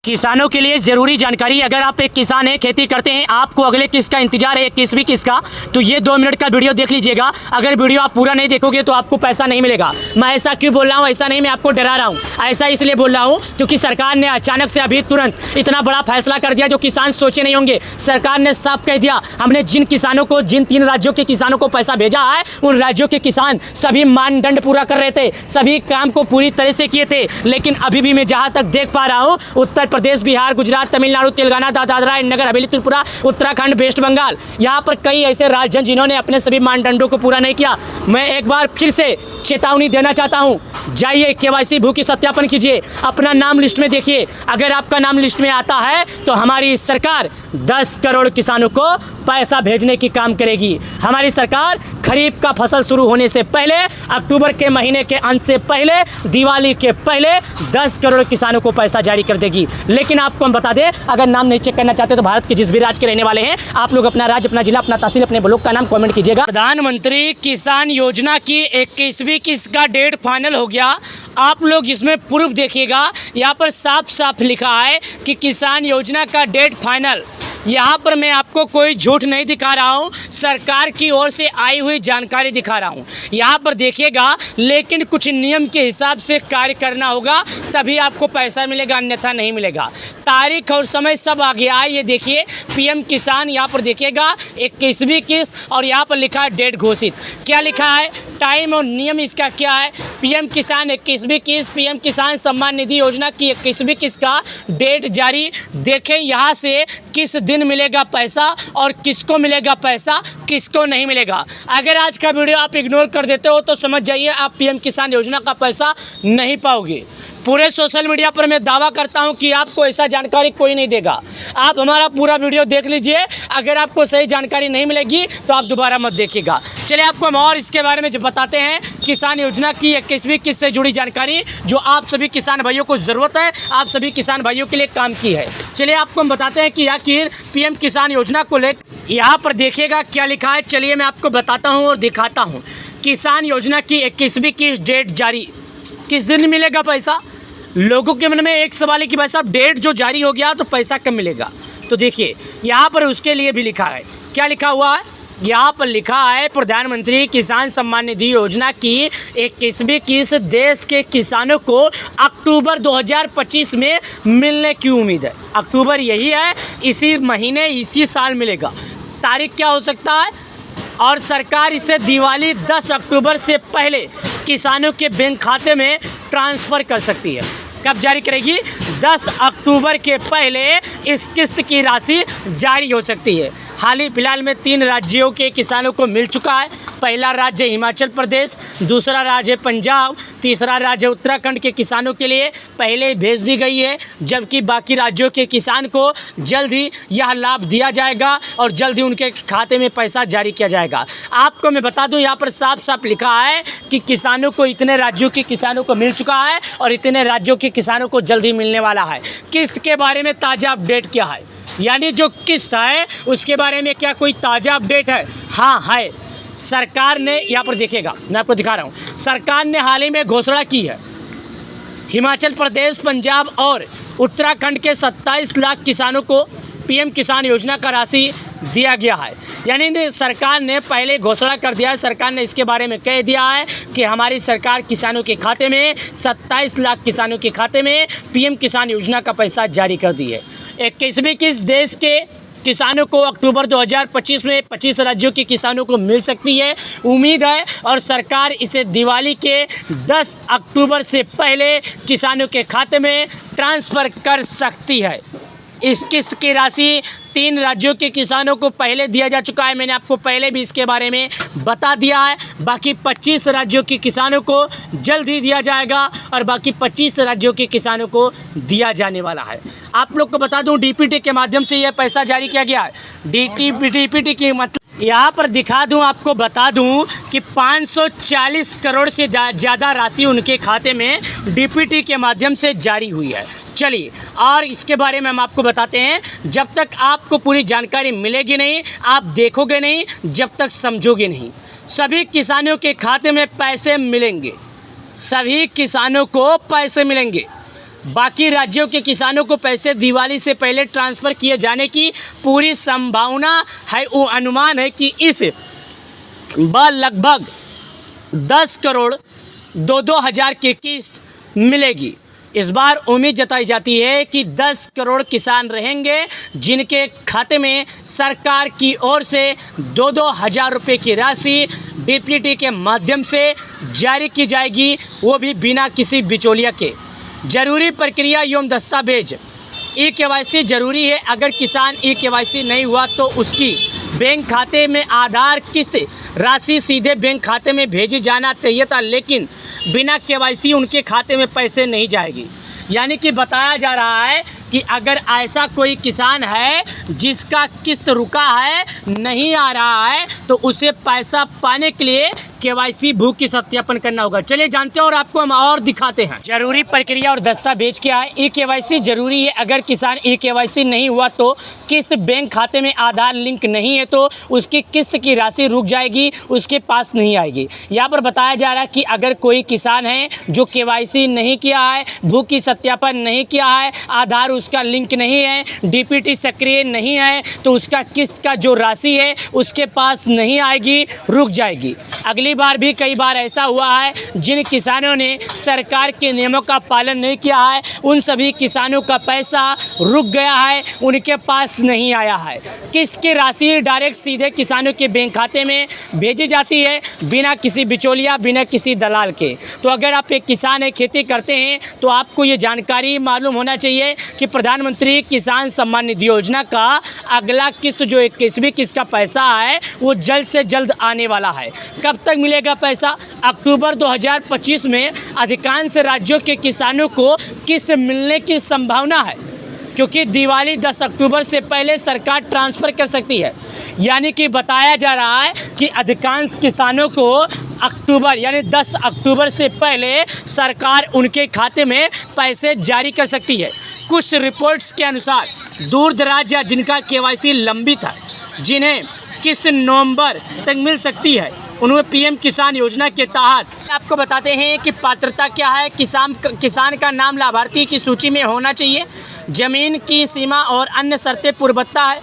किसानों के लिए जरूरी जानकारी। अगर आप एक किसान हैं, खेती करते हैं, आपको अगले किस्त का इंतजार है, किसवी किस्त का, तो ये 2 मिनट का वीडियो देख लीजिएगा। अगर वीडियो आप पूरा नहीं देखोगे तो आपको पैसा नहीं मिलेगा। मैं ऐसा क्यों बोल रहा हूँ? ऐसा नहीं मैं आपको डरा रहा हूँ, ऐसा इसलिए बोल रहा हूँ क्योंकि सरकार ने अचानक से अभी तुरंत इतना बड़ा फैसला कर दिया जो किसान सोचे नहीं होंगे। सरकार ने साफ कह दिया, हमने जिन किसानों को, जिन 3 राज्यों के किसानों को पैसा भेजा है, उन राज्यों के किसान सभी मानदंड पूरा कर रहे थे, सभी काम को पूरी तरह से किए थे। लेकिन अभी भी मैं जहाँ तक देख पा रहा हूँ, उत्तर प्रदेश, बिहार, गुजरात, तमिलनाडु, तेलंगाना, दादरा नगर हवेली, त्रिपुरा, उत्तराखंड, वेस्ट बंगाल, यहाँ पर कई ऐसे राज्य हैं जिन्होंने अपने सभी मानदंडों को पूरा नहीं किया। मैं एक बार फिर से चेतावनी देना चाहता हूँ, जाइए केवाईसी भू की सत्यापन कीजिए, अपना नाम लिस्ट में देखिए। अगर आपका नाम लिस्ट में आता है तो हमारी सरकार 10 करोड़ किसानों को पैसा भेजने की काम करेगी। हमारी सरकार खरीफ का फसल शुरू होने से पहले, अक्टूबर के महीने के अंत से पहले, दिवाली के पहले 10 करोड़ किसानों को पैसा जारी कर देगी। लेकिन आपको हम बता दें, अगर नाम नहीं चेक करना चाहते तो भारत के जिस भी राज्य के रहने वाले हैं, आप लोग अपना राज्य, अपना जिला, अपना तहसील, अपने ब्लॉक का नाम कमेंट कीजिएगा। प्रधानमंत्री किसान योजना की 21वीं किस्त का डेट फाइनल हो गया। आप लोग इसमें प्रूफ देखिएगा, यहाँ पर साफ साफ लिखा है कि किसान योजना का डेट फाइनल। यहाँ पर मैं आपको कोई झूठ नहीं दिखा रहा हूँ, सरकार की ओर से आई हुई जानकारी दिखा रहा हूँ। यहाँ पर देखिएगा, लेकिन कुछ नियम के हिसाब से कार्य करना होगा, तभी आपको पैसा मिलेगा, अन्यथा नहीं मिलेगा। तारीख और समय सब आ गया है, ये देखिए पीएम किसान, यहाँ पर देखिएगा 21वीं किस्त, और यहाँ पर लिखा है डेट घोषित। क्या लिखा है, टाइम और नियम इसका क्या है? पीएम किसान 21वीं किस्त, पीएम किसान सम्मान निधि योजना की 21वीं किस्त का डेट जारी। देखें यहाँ से किस दिन मिलेगा पैसा और किसको मिलेगा पैसा, किसको नहीं मिलेगा। अगर आज का वीडियो आप इग्नोर कर देते हो तो समझ जाइए आप पीएम किसान योजना का पैसा नहीं पाओगे। पूरे सोशल मीडिया पर मैं दावा करता हूं कि आपको ऐसा जानकारी कोई नहीं देगा। आप हमारा पूरा वीडियो देख लीजिए, अगर आपको सही जानकारी नहीं मिलेगी तो आप दोबारा मत देखिएगा। चलिए आपको हम और इसके बारे में जो बताते हैं, किसान योजना की 21वीं किस्त से जुड़ी जानकारी जो आप सभी किसान भाइयों को ज़रूरत है, आप सभी किसान भाइयों के लिए काम की है। चलिए आपको हम बताते हैं कि आखिर पीएम किसान योजना को लेकर यहाँ पर देखिएगा क्या लिखा है। चलिए मैं आपको बताता हूँ और दिखाता हूँ। किसान योजना की 21वीं किस्त डेट जारी, किस दिन मिलेगा पैसा? लोगों के मन में एक सवाल है कि भाई साहब डेट जो जारी हो गया तो पैसा कब मिलेगा? तो देखिए यहाँ पर उसके लिए भी लिखा है। क्या लिखा हुआ है? यहाँ पर लिखा है, प्रधानमंत्री किसान सम्मान निधि योजना की 21वीं किस्त देश के किसानों को अक्टूबर 2025 में मिलने की उम्मीद है। अक्टूबर यही है, इसी महीने, इसी साल मिलेगा। तारीख क्या हो सकता है? और सरकार इसे दिवाली 10 अक्टूबर से पहले किसानों के बैंक खाते में ट्रांसफ़र कर सकती है। कब जारी करेगी? 10 अक्टूबर के पहले इस किस्त की राशि जारी हो सकती है। हाल ही फिलहाल में 3 राज्यों के किसानों को मिल चुका है। पहला राज्य हिमाचल प्रदेश, दूसरा राज्य पंजाब, तीसरा राज्य उत्तराखंड के किसानों के लिए पहले भेज दी गई है, जबकि बाकी राज्यों के किसान को जल्द ही यह लाभ दिया जाएगा और जल्द ही उनके खाते में पैसा जारी किया जाएगा। आपको मैं बता दूं, यहाँ पर साफ साफ लिखा है कि किसानों को, इतने राज्यों के किसानों को मिल चुका है और इतने राज्यों के किसानों को जल्द ही मिलने वाला है। किस्त के बारे में ताज़ा अपडेट क्या है, यानी जो किस्त है उसके बारे में क्या कोई ताज़ा अपडेट है? हाँ है। सरकार ने, यहाँ पर देखिएगा, मैं आपको दिखा रहा हूँ, सरकार ने हाल ही में घोषणा की है, हिमाचल प्रदेश, पंजाब और उत्तराखंड के 27 लाख किसानों को पीएम किसान योजना का राशि दिया गया है। यानी सरकार ने पहले घोषणा कर दिया है, सरकार ने इसके बारे में कह दिया है कि हमारी सरकार किसानों के खाते में, 27 लाख किसानों के खाते में पीएम किसान योजना का पैसा जारी कर दी है। 21वीं किस्त देश के किसानों को अक्टूबर 2025 में 25 राज्यों के किसानों को मिल सकती है, उम्मीद है, और सरकार इसे दिवाली के 10 अक्टूबर से पहले किसानों के खाते में ट्रांसफ़र कर सकती है। इस किस्त की राशि 3 राज्यों के किसानों को पहले दिया जा चुका है, मैंने आपको पहले भी इसके बारे में बता दिया है। बाकी 25 राज्यों के किसानों को जल्द ही दिया जाएगा और बाकी 25 राज्यों के किसानों को दिया जाने वाला है। आप लोग को बता दूं, डीपीटी के माध्यम से यह पैसा जारी किया गया है। डीपीटी की मतलब यहाँ पर दिखा दूं, आपको बता दूं कि 540 करोड़ से ज़्यादा राशि उनके खाते में डीपीटी के माध्यम से जारी हुई है। चलिए, और इसके बारे में हम आपको बताते हैं। जब तक आपको पूरी जानकारी मिलेगी नहीं, आप देखोगे नहीं, जब तक समझोगे नहीं। सभी किसानों के खाते में पैसे मिलेंगे, सभी किसानों को पैसे मिलेंगे। बाकी राज्यों के किसानों को पैसे दिवाली से पहले ट्रांसफ़र किए जाने की पूरी संभावना है। वो अनुमान है कि इस बार लगभग 10 करोड़ 2 हज़ार की किस्त मिलेगी। इस बार उम्मीद जताई जाती है कि 10 करोड़ किसान रहेंगे जिनके खाते में सरकार की ओर से 2 हज़ार रुपये की राशि डीपीटी के माध्यम से जारी की जाएगी, वो भी बिना किसी बिचौलिया के। ज़रूरी प्रक्रिया एवं दस्तावेज ई-केवाईसी ज़रूरी है। अगर किसान ई-केवाईसी नहीं हुआ तो उसकी बैंक खाते में आधार किस्त राशि सीधे बैंक खाते में भेजी जाना चाहिए था, लेकिन बिना केवाईसी उनके खाते में पैसे नहीं जाएगी। यानी कि बताया जा रहा है कि अगर ऐसा कोई किसान है जिसका किस्त रुका है, नहीं आ रहा है, तो उसे पैसा पाने के लिए केवाईसी भू की सत्यापन करना होगा। चलिए जानते हैं और आपको हम और दिखाते हैं। जरूरी प्रक्रिया और दस्तावेज क्या है। ई-केवाईसी जरूरी है। अगर किसान ई-केवाईसी नहीं हुआ तो किस्त बैंक खाते में आधार लिंक नहीं है तो उसकी किस्त की राशि रुक जाएगी, उसके पास नहीं आएगी। यहाँ पर बताया जा रहा है कि अगर कोई किसान है जो केवाईसी नहीं किया है, भू की सत्यापन नहीं किया है, आधार उसका लिंक नहीं है, डीपीटी सक्रिय नहीं है, तो उसका किस्त का जो राशि है उसके पास नहीं आएगी, रुक जाएगी। अगली बार भी कई बार ऐसा हुआ है, जिन किसानों ने सरकार के नियमों का पालन नहीं किया है उन सभी किसानों का पैसा रुक गया है, उनके पास नहीं आया है। किस्त की राशि डायरेक्ट सीधे किसानों के बैंक खाते में भेजी जाती है, बिना किसी बिचौलिया, बिना किसी दलाल के। तो अगर आप एक किसान है, खेती करते हैं, तो आपको ये जानकारी मालूम होना चाहिए कि प्रधानमंत्री किसान सम्मान निधि योजना का अगला किस्त जो 21वीं किस्त का पैसा है वो जल्द से जल्द आने वाला है। कब तक मिलेगा पैसा? अक्टूबर 2025 में अधिकांश राज्यों के किसानों को किस्त मिलने की संभावना है, क्योंकि दिवाली 10 अक्टूबर से पहले सरकार ट्रांसफ़र कर सकती है। यानी कि बताया जा रहा है कि अधिकांश किसानों को अक्टूबर यानी 10 अक्टूबर से पहले सरकार उनके खाते में पैसे जारी कर सकती है। कुछ रिपोर्ट्स के अनुसार दूर दराज या जिनका केवाईसी लंबित है, जिन्हें किस्त नवंबर तक मिल सकती है, उन्हें पीएम किसान योजना के तहत आपको बताते हैं कि पात्रता क्या है। किसान का नाम लाभार्थी की सूची में होना चाहिए, ज़मीन की सीमा और अन्य शर्तें पूर्वता है,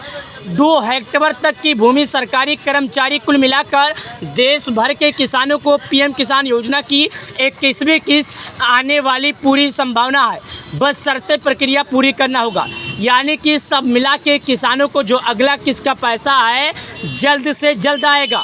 2 हेक्टेयर तक की भूमि, सरकारी कर्मचारी। कुल मिलाकर देश भर के किसानों को पीएम किसान योजना की 21वीं किस्त आने वाली पूरी संभावना है, बस शर्तें प्रक्रिया पूरी करना होगा। यानी कि सब मिला के किसानों को जो अगला किस्त का पैसा है जल्द से जल्द आएगा।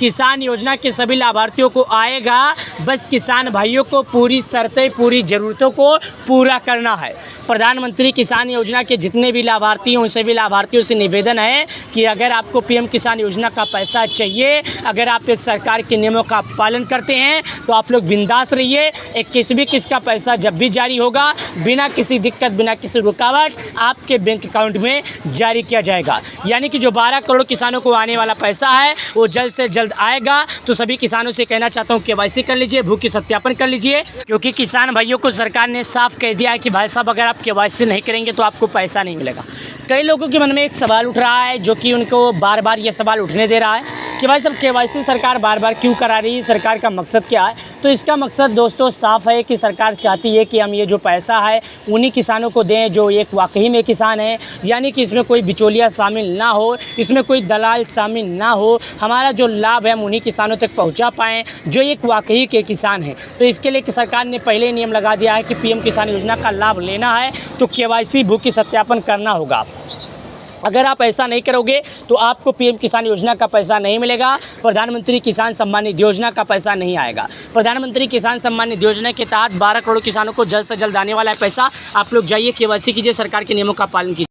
किसान योजना के सभी लाभार्थियों को आएगा, बस किसान भाइयों को पूरी शर्तें, पूरी ज़रूरतों को पूरा करना है। प्रधानमंत्री किसान योजना के जितने भी लाभार्थी हैं उन सभी लाभार्थियों से निवेदन है कि अगर आपको पीएम किसान योजना का पैसा चाहिए, अगर आप एक सरकार के नियमों का पालन करते हैं तो आप लोग बिंदास रहिए। 21वीं किस्त का पैसा जब भी जारी होगा बिना किसी दिक्कत, बिना किसी रुकावट आपके बैंक अकाउंट में जारी किया जाएगा। यानी कि जो 12 करोड़ किसानों को आने वाला पैसा है वो जल्द से जल्द आएगा। तो सभी किसानों से कहना चाहता हूँ केवाईसी कर लीजिए, भू की सत्यापन कर लीजिए, क्योंकि किसान भाइयों को सरकार ने साफ कह दिया है कि भाई साहब अगर आप केवाईसी नहीं करेंगे तो आपको पैसा नहीं मिलेगा। कई लोगों के मन में एक सवाल उठ रहा है जो कि उनको बार बार ये सवाल उठने दे रहा है कि भाई साहब केवाईसी सरकार बार बार क्यों करा रही है, सरकार का मकसद क्या है। तो इसका मकसद दोस्तों साफ है कि सरकार चाहती है कि हम ये जो पैसा है उन्हीं किसानों को दें जो एक वाकई में किसान है, यानी कि इसमें कोई बिचौलिया शामिल ना हो, इसमें कोई दलाल शामिल ना हो। हमारा जो लाभ है हम उन्हीं किसानों तक पहुंचा पाएँ जो एक वाकई के किसान हैं। तो इसके लिए कि सरकार ने पहले नियम लगा दिया है कि पीएम किसान योजना का लाभ लेना है तो केवाईसी भू की सत्यापन करना होगा। अगर आप ऐसा नहीं करोगे तो आपको पीएम किसान योजना का पैसा नहीं मिलेगा, प्रधानमंत्री किसान सम्मान निधि योजना का पैसा नहीं आएगा। प्रधानमंत्री किसान सम्मान निधि योजना के तहत 12 करोड़ किसानों को जल्द से जल्द आने वाला है पैसा। आप लोग जाइए, केवाईसी कीजिए, सरकार के नियमों का पालन कीजिए।